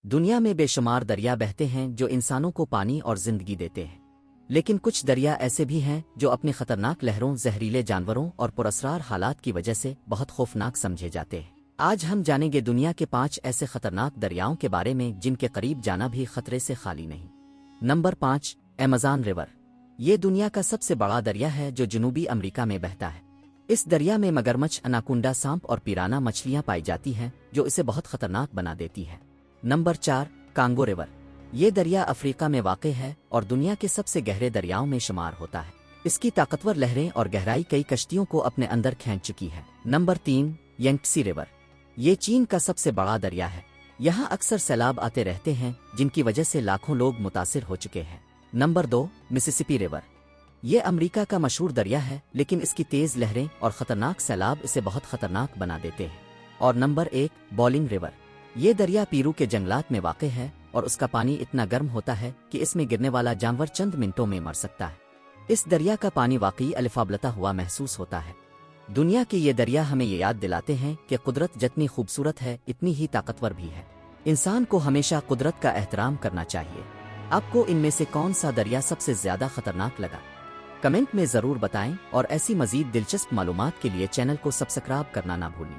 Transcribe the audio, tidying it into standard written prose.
دنیا میں بے شمار دریا بہتے ہیں جو انسانوں کو پانی اور زندگی دیتے ہیں، لیکن کچھ دریا ایسے بھی ہیں جو اپنی خطرناک لہروں، زہریلے جانوروں اور پراسرار حالات کی وجہ سے بہت خوفناک سمجھے جاتے ہیں۔ آج ہم جانیں گے دنیا کے 5 ایسے خطرناک دریاؤں کے بارے میں جن کے قریب جانا بھی خطرے سے خالی نہیں۔ Number 5، Amazon river. یہ دنیا کا سب سے بڑا دریا ہے جو جنوبی امریکہ میں بہتا ہے۔ اس دریا میں مگرمچھ، اناکونڈا، سانپ اور پیرانا مچھلیاں پائی جاتی ہیں جو اسے بہت خطرناک بنا دیتی ہے۔ Number 4، Congo river. یہ دریا افریقہ میں واقع ہے اور دنیا کے سب سے گہرے دریاؤں میں شمار ہوتا ہے۔ اس کی طاقتور لہریں اور گہرائی کئی کشتیوں کو اپنے اندر کھینچ چکی ہے۔ Number 3، Yangtze river. یہ چین کا سب سے بڑا دریا ہے۔ یہاں اکثر سیلاب آتے رہتے ہیں جن کی وجہ سے لاکھوں لوگ متاثر ہو چکے ہیں۔ Number 2، Mississippi river. یہ امریکہ کا مشہور دریا ہے لیکن اس کی تیز لہریں اور خطرناک سیلاب اسے بہت خطرناک بنا دیتے ہیں۔ اور نمبر 1، بولنگ ریور۔ یہ دریا پیرو کے جنگلات میں واقع ہے اور اس کا پانی اتنا گرم ہوتا ہے کہ اس میں گرنے والا جانور چند منٹوں میں مر سکتا ہے۔ اس دریا کا پانی واقعی الف ابلتا ہوا محسوس ہوتا ہے۔ دنیا کے یہ دریا ہمیں یہ یاد دلاتے ہیں کہ قدرت جتنی خوبصورت ہے اتنی ہی طاقتور بھی ہے۔ انسان کو ہمیشہ قدرت کا احترام کرنا چاہیے۔ آپ کو ان میں سے کون سا دریا سب سے زیادہ خطرناک لگا؟ کمنٹ میں ضرور بتائیں اور ایسی مزید دلچسپ معلومات کے لیے چینل کو سبسکرائب کرنا نہ بھولیں۔